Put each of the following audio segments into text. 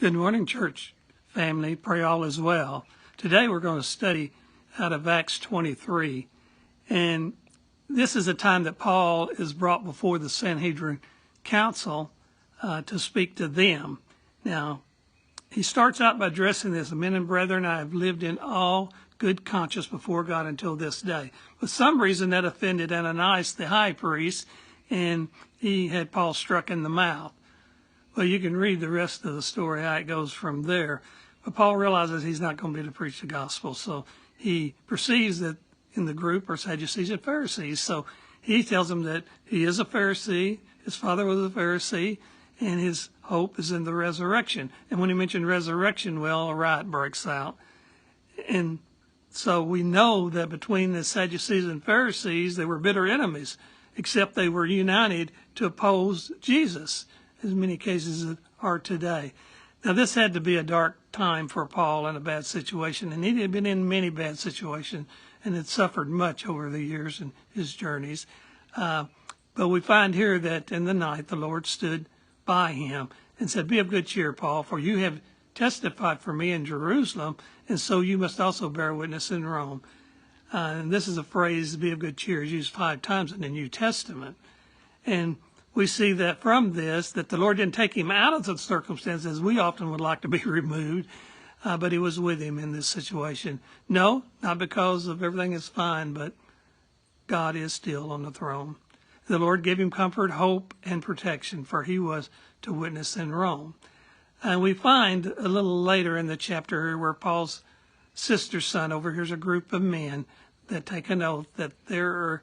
Good morning, church family. Pray all is well. Today we're going to study out of Acts 23. And this is a time that Paul is brought before the Sanhedrin Council to speak to them. Now, he starts out by addressing this, men and brethren, I have lived in all good conscience before God until this day. For some reason that offended Ananias, the high priest, and he had Paul struck in the mouth. Well, you can read the rest of the story, how it goes from there. But Paul realizes he's not going to be able to preach the gospel. So he perceives that in the group are Sadducees and Pharisees. So he tells them that he is a Pharisee, his father was a Pharisee, and his hope is in the resurrection. And when he mentioned resurrection, well, a riot breaks out. And so we know that between the Sadducees and Pharisees, they were bitter enemies, except they were united to oppose Jesus, as many cases are today. Now, this had to be a dark time for Paul and a bad situation, and he had been in many bad situations and had suffered much over the years in his journeys. But we find here that in the night the Lord stood by him and said, "Be of good cheer, Paul, for you have testified for me in Jerusalem, and so you must also bear witness in Rome." And this is a phrase, "be of good cheer," is used 5 times in the New Testament. And we see that from this, that the Lord didn't take him out of the circumstances we often would like to be removed, but he was with him in this situation. No, not because of everything is fine, but God is still on the throne. The Lord gave him comfort, hope, and protection, for he was to witness in Rome. And we find a little later in the chapter where Paul's sister's son, over here's a group of men that take an oath that they're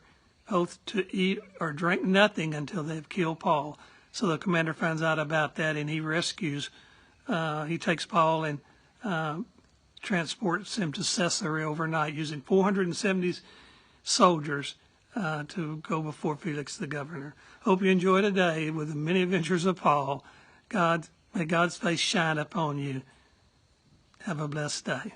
oath to eat or drink nothing until they've killed Paul. So the commander finds out about that, and he rescues, he takes Paul and transports him to Caesarea overnight using 470 soldiers to go before Felix the governor. Hope you enjoy today with the many adventures of Paul. May God's face shine upon you. Have a blessed day.